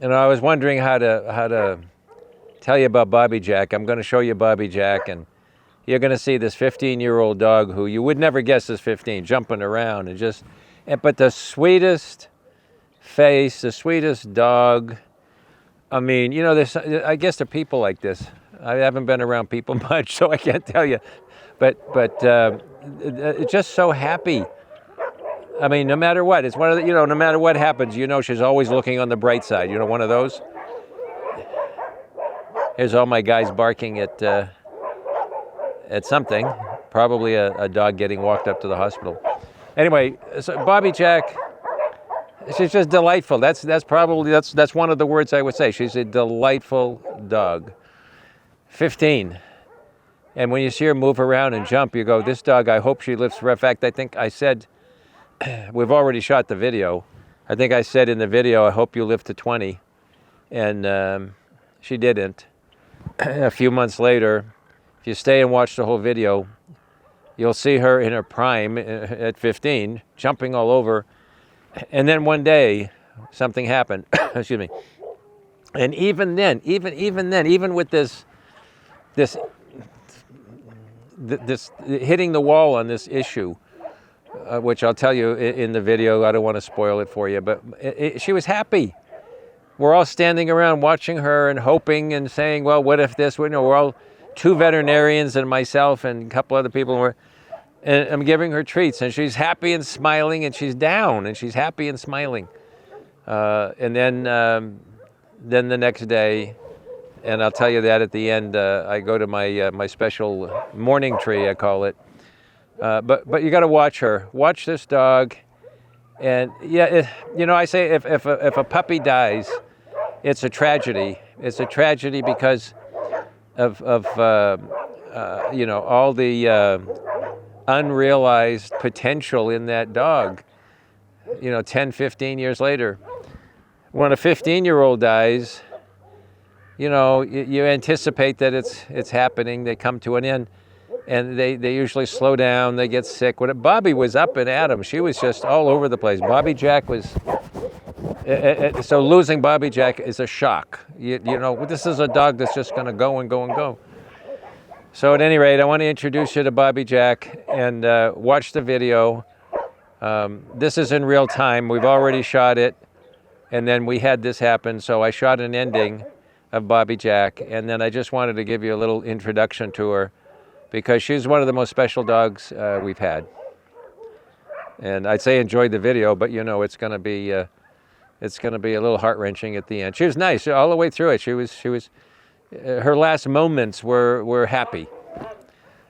I was wondering how to tell you about Bobby Jack. I'm going to show you Bobby Jack, and you're going to see this 15-year-old dog who you would never guess is 15, jumping around but the sweetest face, the sweetest dog. I mean, I guess there are people like this. I haven't been around people much, so I can't tell you. But it's just so happy. I mean, no matter what, it's one of the, no matter what happens, she's always looking on the bright side. One of those. Here's all my guys barking at something, probably a dog getting walked up to the hospital. Anyway, so Bobby Jack, she's just delightful. That's one of the words I would say. She's a delightful dog. 15. And when you see her move around and jump, you go, this dog, I hope she lives forever. In fact, I think I said, we've already shot the video. I think I said in the video, I hope you live to 20. And she didn't. A few months later, if you stay and watch the whole video, you'll see her in her prime at 15, jumping all over. And then one day, something happened. Excuse me. And even then, even with this hitting the wall on this issue, which I'll tell you in the video, I don't want to spoil it for you, but she was happy. We're all standing around watching her and hoping and saying, well, what if this? We're all 2 veterinarians and myself and a couple other people. And I'm giving her treats, and she's happy and smiling, and she's down, and she's happy and smiling. And then the next day, and I'll tell you that at the end, I go to my special morning tree, I call it. But you got to watch her. Watch this dog. And yeah, I say if a puppy dies, it's a tragedy. It's a tragedy because of all the unrealized potential in that dog. 10, 15 years later, when a 15-year-old dies, you anticipate that it's happening. They come to an end. And they usually slow down, they get sick. Bobby was up and at 'em. She was just all over the place. Bobby Jack was, so losing Bobby Jack is a shock. This is a dog that's just gonna go and go and go. So at any rate, I want to introduce you to Bobby Jack and watch the video. This is in real time. We've already shot it. And then we had this happen, so I shot an ending of Bobby Jack. And then I just wanted to give you a little introduction to her, because she's one of the most special dogs we've had. And I'd say enjoy the video, but it's going to be a little heart-wrenching at the end. She was nice all the way through it. She was her last moments were happy.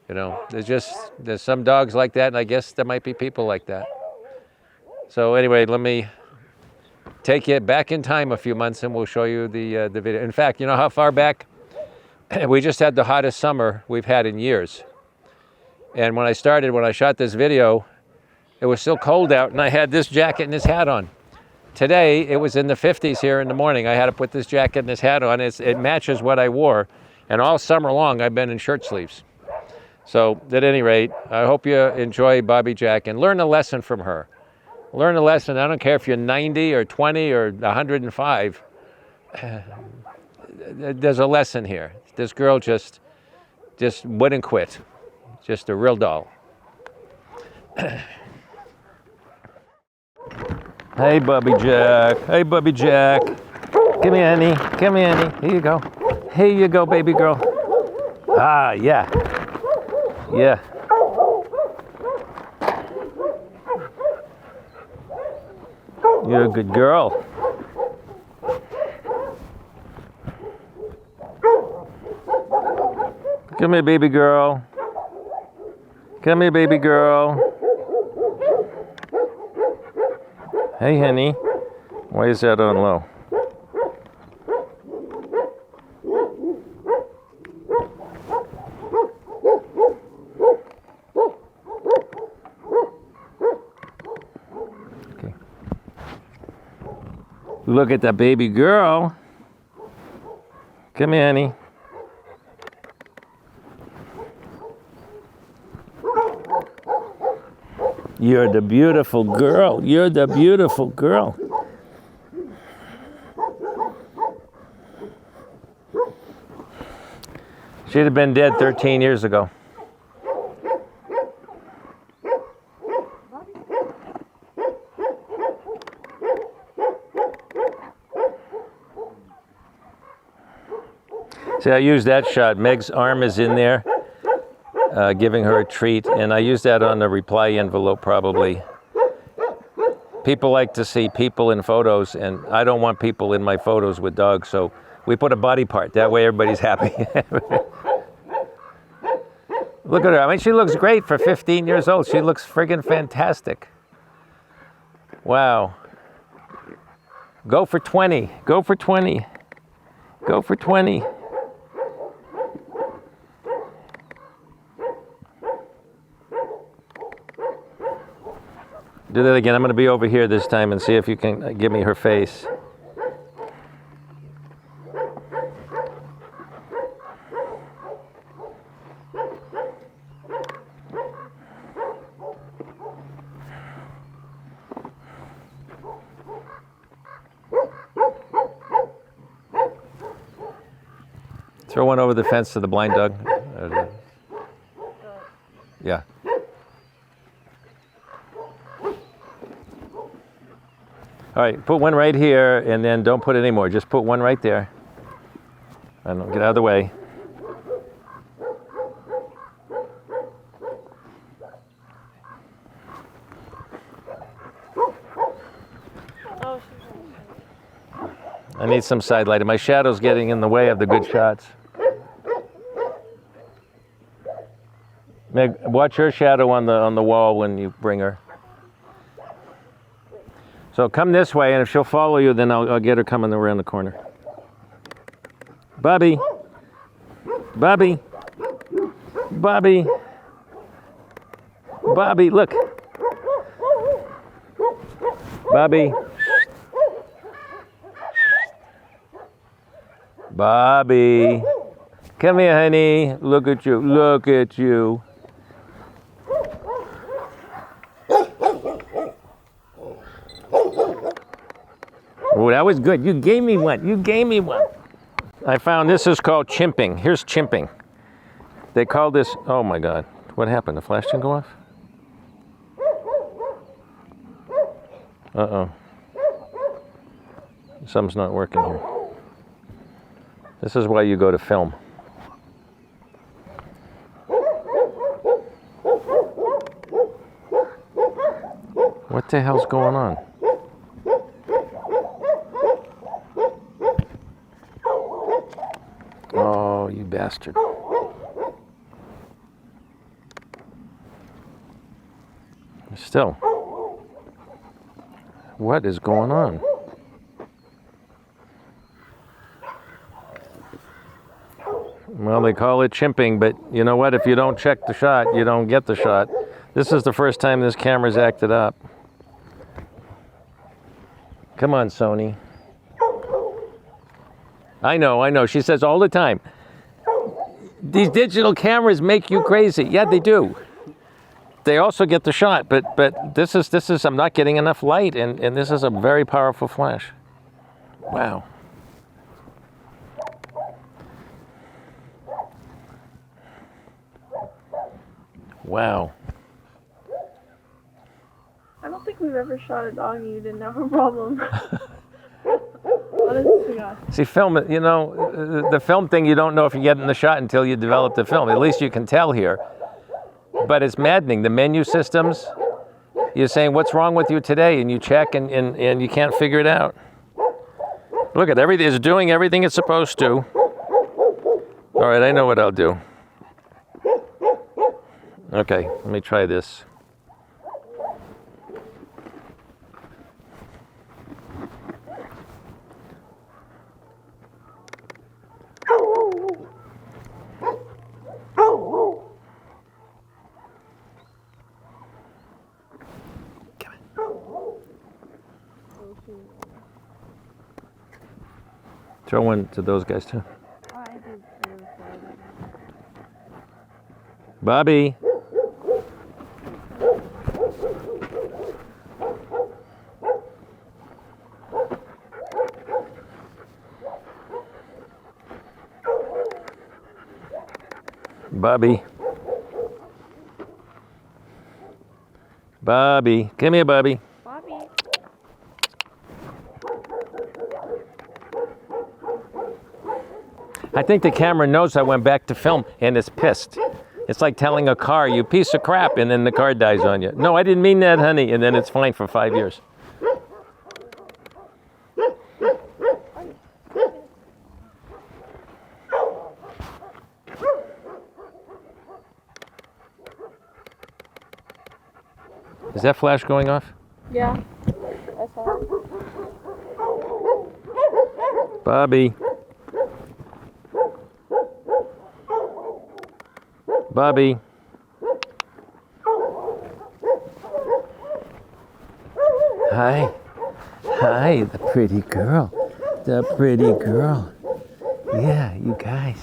There's some dogs like that, and I guess there might be people like that. So anyway, let me take you back in time a few months, and we'll show you the video. In fact, you know how far back? We just had the hottest summer we've had in years. And when I shot this video, it was still cold out, and I had this jacket and this hat on. Today, it was in the 50s here in the morning. I had to put this jacket and this hat on. It matches what I wore. And all summer long, I've been in shirt sleeves. So at any rate, I hope you enjoy Bobby Jack and learn a lesson from her. Learn a lesson. I don't care if you're 90 or 20 or 105. There's a lesson here. This girl just wouldn't quit. Just a real doll. Hey, Bobby Jack. Hey, Bobby Jack. Come here, honey. Come here, honey. Here you go. Here you go, baby girl. Ah, yeah. Yeah. You're a good girl. Come here, baby girl. Come here, baby girl. Hey, honey. Why is that on low? Okay. Look at that baby girl. Come here, honey. You're the beautiful girl. You're the beautiful girl. She'd have been dead 13 years ago. See, I used that shot. Meg's arm is in there, giving her a treat, and I used that on the reply envelope probably. People like to see people in photos, and I don't want people in my photos with dogs, so we put a body part. That way everybody's happy. Look at her. I mean, she looks great for 15 years old. She looks friggin' fantastic. Wow. Go for 20. Go for 20. Go for 20. Do that again. I'm going to be over here this time and see if you can give me her face. Throw one over the fence to the blind dog. Yeah. All right, put one right here, and then don't put any more. Just put one right there. I don't get out of the way. I need some side lighting. My shadow's getting in the way of the good shots. Meg, watch her shadow on the wall when you bring her. So come this way, and if she'll follow you, then I'll get her coming around the corner. Bobby. Bobby. Bobby. Bobby, look. Bobby. Bobby. Come here, honey. Look at you. Look at you. Oh, that was good. You gave me one. You gave me one. I found this is called chimping. Here's chimping. They call this, oh my God. What happened? The flash didn't go off? Uh-oh. Something's not working here. This is why you go to film. What the hell's going on? Oh, you bastard. Still. What is going on? Well, they call it chimping, but you know what? If you don't check the shot, you don't get the shot. This is the first time this camera's acted up. Come on, Sony. I know. She says all the time, these digital cameras make you crazy. Yeah, they do. They also get the shot, but this is I'm not getting enough light, and this is a very powerful flash. Wow. Wow. I don't think we've ever shot a dog and you didn't have a problem. Honest to God. See, film, you know, the film thing, you don't know if you're getting the shot until you develop the film. At least you can tell here. But it's maddening. The menu systems, you're saying, what's wrong with you today? And you check and you can't figure it out. Look at everything. It's doing everything it's supposed to. All right, I know what I'll do. Okay, let me try this. Throw one to those guys too. Bobby. Bobby. Bobby. Come here, Bobby. Bobby. I think the camera knows I went back to film and it's pissed. It's like telling a car, you piece of crap, and then the car dies on you. No, I didn't mean that, honey. And then it's fine for 5 years. Is that flash going off? Yeah. I saw it. Bobby. Bobby. Hi. Hi, the pretty girl. The pretty girl. Yeah, you guys.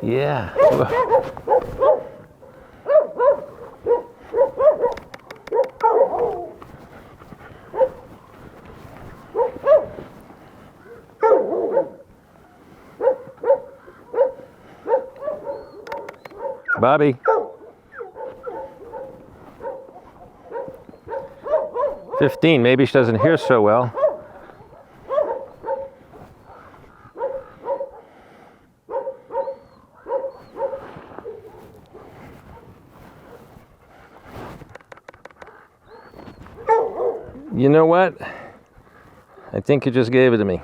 Yeah. Bobby. 15, maybe she doesn't hear so well. You know what? I think you just gave it to me.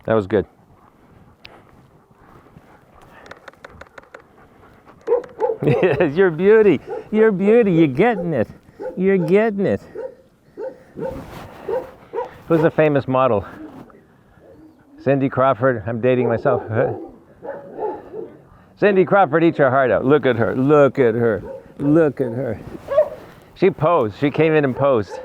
That was good. Yes, you're beauty. You're beauty. You're getting it. You're getting it. Who's a famous model? Cindy Crawford. I'm dating myself. Cindy Crawford, eat your heart out. Look at her. Look at her. Look at her. She posed. She came in and posed.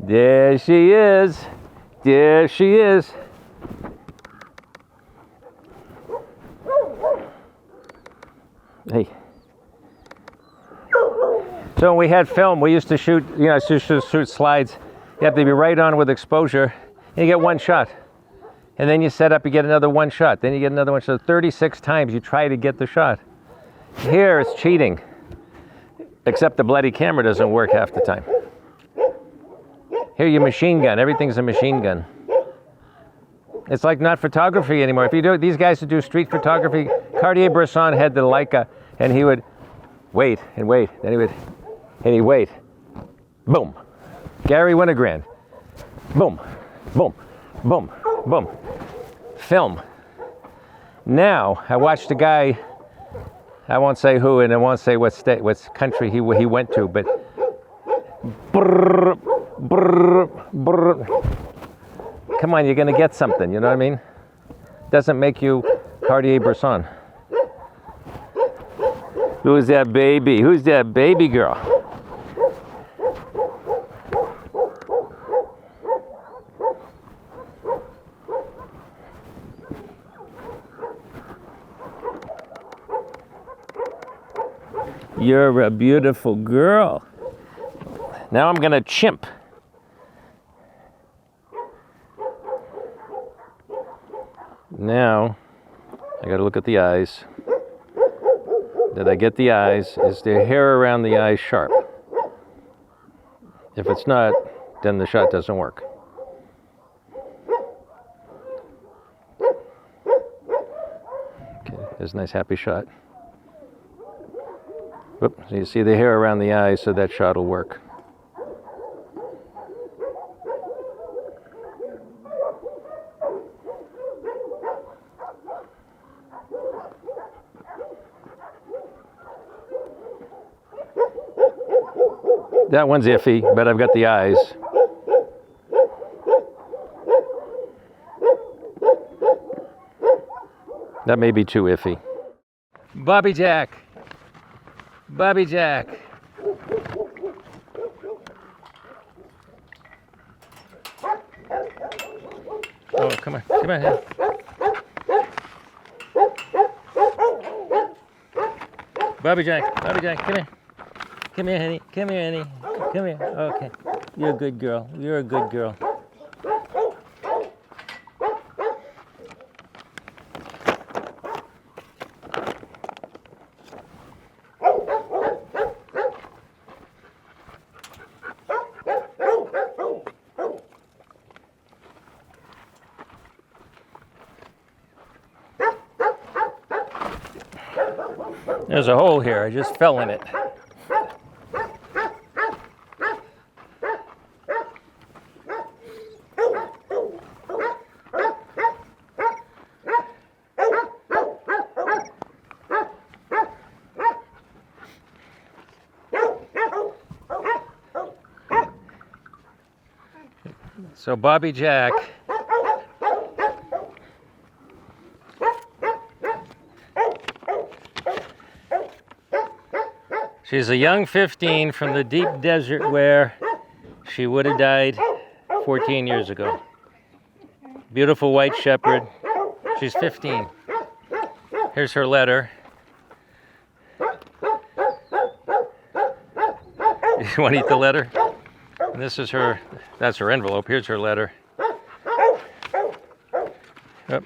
There she is. There she is. Hey. So when we had film, we used to shoot, shoot slides. You have to be right on with exposure. And you get one shot. And then you set up, you get another one shot. Then you get another one shot. 36 times you try to get the shot. Here it's cheating. Except the bloody camera doesn't work half the time. Here you machine gun. Everything's a machine gun. It's like not photography anymore. If you do it, these guys who do street photography, Cartier-Bresson had the Leica, and he would wait and wait. Then he'd wait. Boom. Gary Winogrand. Boom. Boom. Boom. Boom. Film. Now, I watched a guy, I won't say who and I won't say what state, what country he went to, but brrr, brrr, brrr. Come on, you're going to get something, you know what I mean? Doesn't make you Cartier-Bresson. Who's that baby? Who's that baby girl? You're a beautiful girl. Now I'm gonna chimp. Now, I gotta look at the eyes. Did I get the eyes? Is the hair around the eyes sharp? If it's not, then the shot doesn't work. Okay, there's a nice happy shot. Whoop, so you see the hair around the eyes, so that shot will work. That one's iffy, but I've got the eyes. That may be too iffy. Bobby Jack. Bobby Jack. Oh, come on. Come on. Here. Bobby Jack, come here. Come here, honey. Come here, honey. Come here. Okay. You're a good girl. You're a good girl. There's a hole here. I just fell in it. So Bobby Jack she's a young 15 from the deep desert where she would have died 14 years ago. Beautiful white shepherd. She's 15. Here's her letter. You want to eat the letter? And this is her, that's her envelope. Here's her letter. Yep.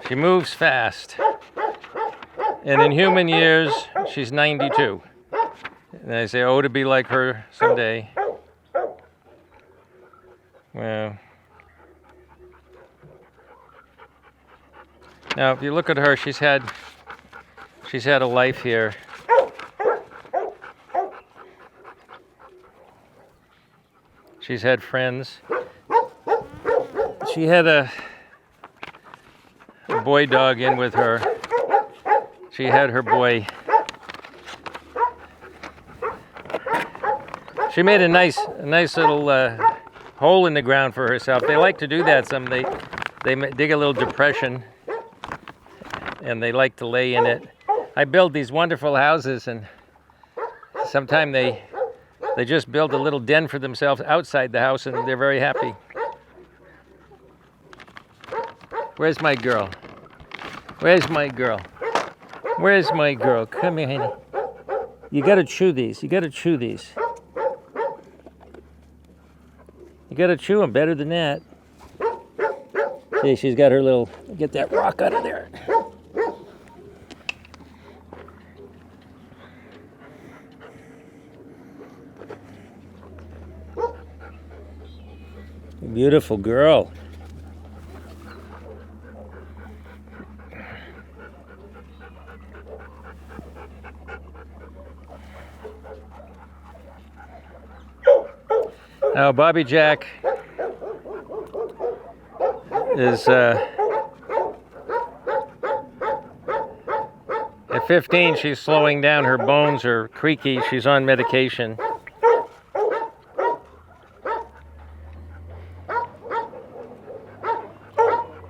She moves fast. And in human years, she's 92. And I say, oh, to be like her someday. Well, now if you look at her, she's had a life here. She's had friends. She had a boy dog in with her. She had her boy. She made a nice little hole in the ground for herself. They like to do that. They dig a little depression, and they like to lay in it. I build these wonderful houses, and sometimes they just build a little den for themselves outside the house, and they're very happy. Where's my girl? Where's my girl? Where's my girl? Come here, honey. You gotta chew these. You gotta chew these. You gotta chew them better than that. See, she's got her little, get that rock out of there. Beautiful girl. Now Bobby Jack is at 15, she's slowing down. Her bones are creaky. She's on medication.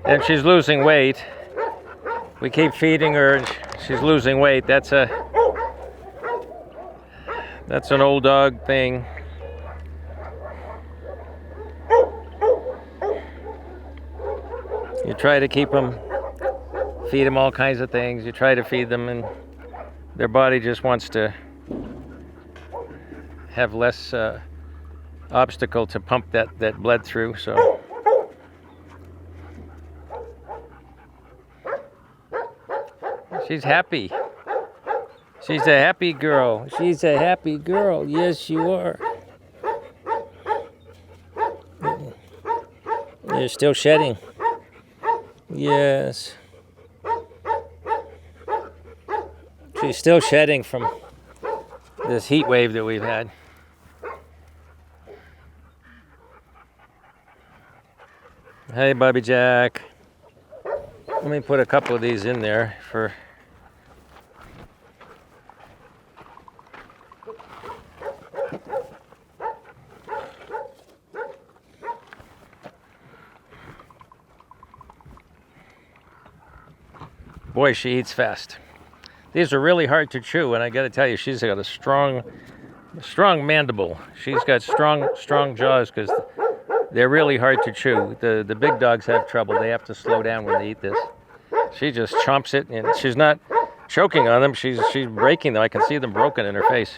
And she's losing weight. We keep feeding her and she's losing weight. That's an old dog thing. You try to keep them, feed them all kinds of things. You try to feed them, and their body just wants to have less obstacle to pump that blood through. So she's happy. She's a happy girl. She's a happy girl. Yes, you are. You're still shedding. Yes. She's still shedding from this heat wave that we've had. Hey, Bobby Jack. Let me put a couple of these in there for... Boy, she eats fast. These are really hard to chew, and I got to tell you, she's got a strong mandible. She's got strong jaws because they're really hard to chew. The big dogs have trouble. They have to slow down when they eat this. She just chomps it, and she's not choking on them. She's breaking them. I can see them broken in her face.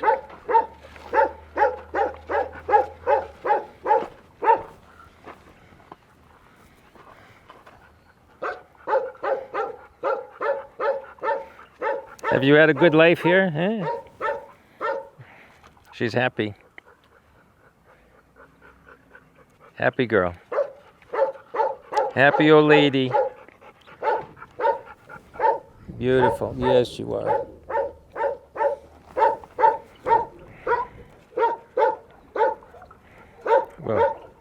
Have you had a good life here? Eh? She's happy. Happy girl. Happy old lady. Beautiful. Yes, you are. Well.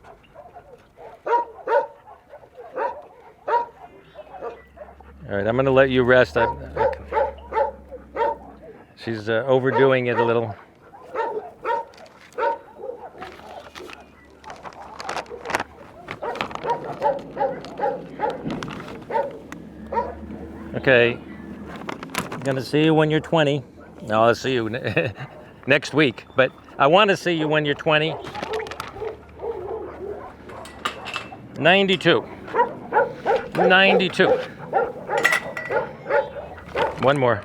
All right, I'm going to let you rest. She's overdoing it a little. Okay, I'm going to see you when you're 20. No, I'll see you next week, but I want to see you when you're 20. 92. 92. One more.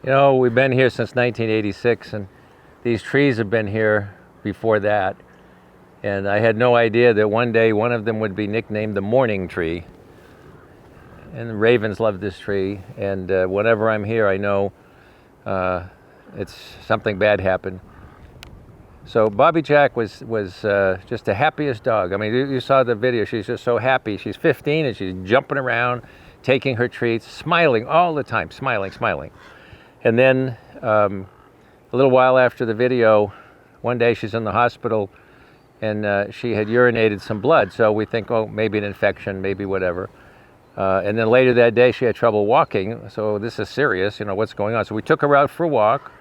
You know, we've been here since 1986, and these trees have been here before that. And I had no idea that one day one of them would be nicknamed the morning tree. And the ravens love this tree, and whenever I'm here, I know it's something bad happened. So Bobby Jack was just the happiest dog. I mean, you saw the video. She's just so happy. She's 15 and she's jumping around, taking her treats, smiling all the time, smiling. And then a little while after the video, one day she's in the hospital and she had urinated some blood. So we think, oh, maybe an infection, maybe whatever. And then later that day she had trouble walking. So this is serious, you know, what's going on? So we took her out for a walk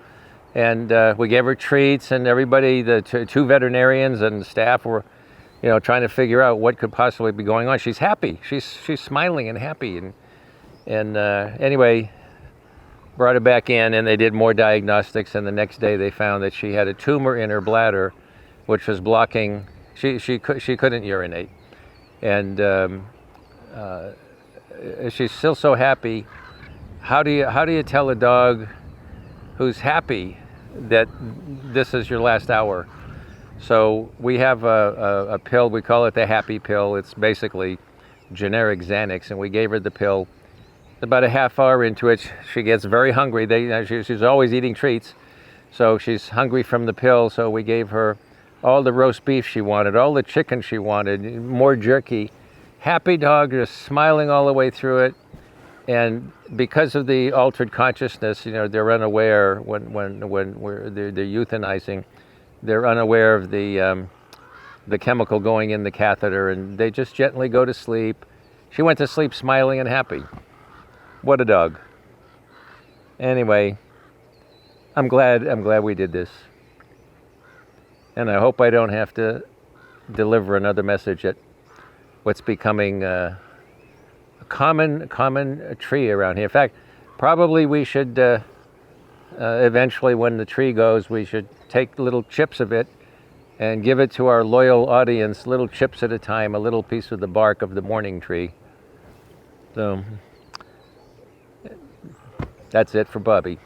and we gave her treats, and everybody, the two veterinarians and staff were, you know, trying to figure out what could possibly be going on. She's happy. She's smiling and happy. And anyway, brought her back in and they did more diagnostics, and the next day they found that she had a tumor in her bladder which was blocking, she couldn't urinate. And she's still so happy. How do you tell a dog who's happy that this is your last hour? So we have a pill, we call it the happy pill. It's basically generic Xanax, and we gave her the pill. About a half hour into it, she gets very hungry. She's always eating treats, so she's hungry from the pill. So we gave her all the roast beef she wanted, all the chicken she wanted, more jerky. Happy dog, just smiling all the way through it. And because of the altered consciousness, you know, they're unaware when they're euthanizing. They're unaware of the chemical going in the catheter, and they just gently go to sleep. She went to sleep smiling and happy. What a dog. Anyway, I'm glad we did this. And I hope I don't have to deliver another message at what's becoming a common tree around here. In fact, probably we should eventually, when the tree goes, we should take little chips of it and give it to our loyal audience, little chips at a time, a little piece of the bark of the morning tree. So that's it for Bobby.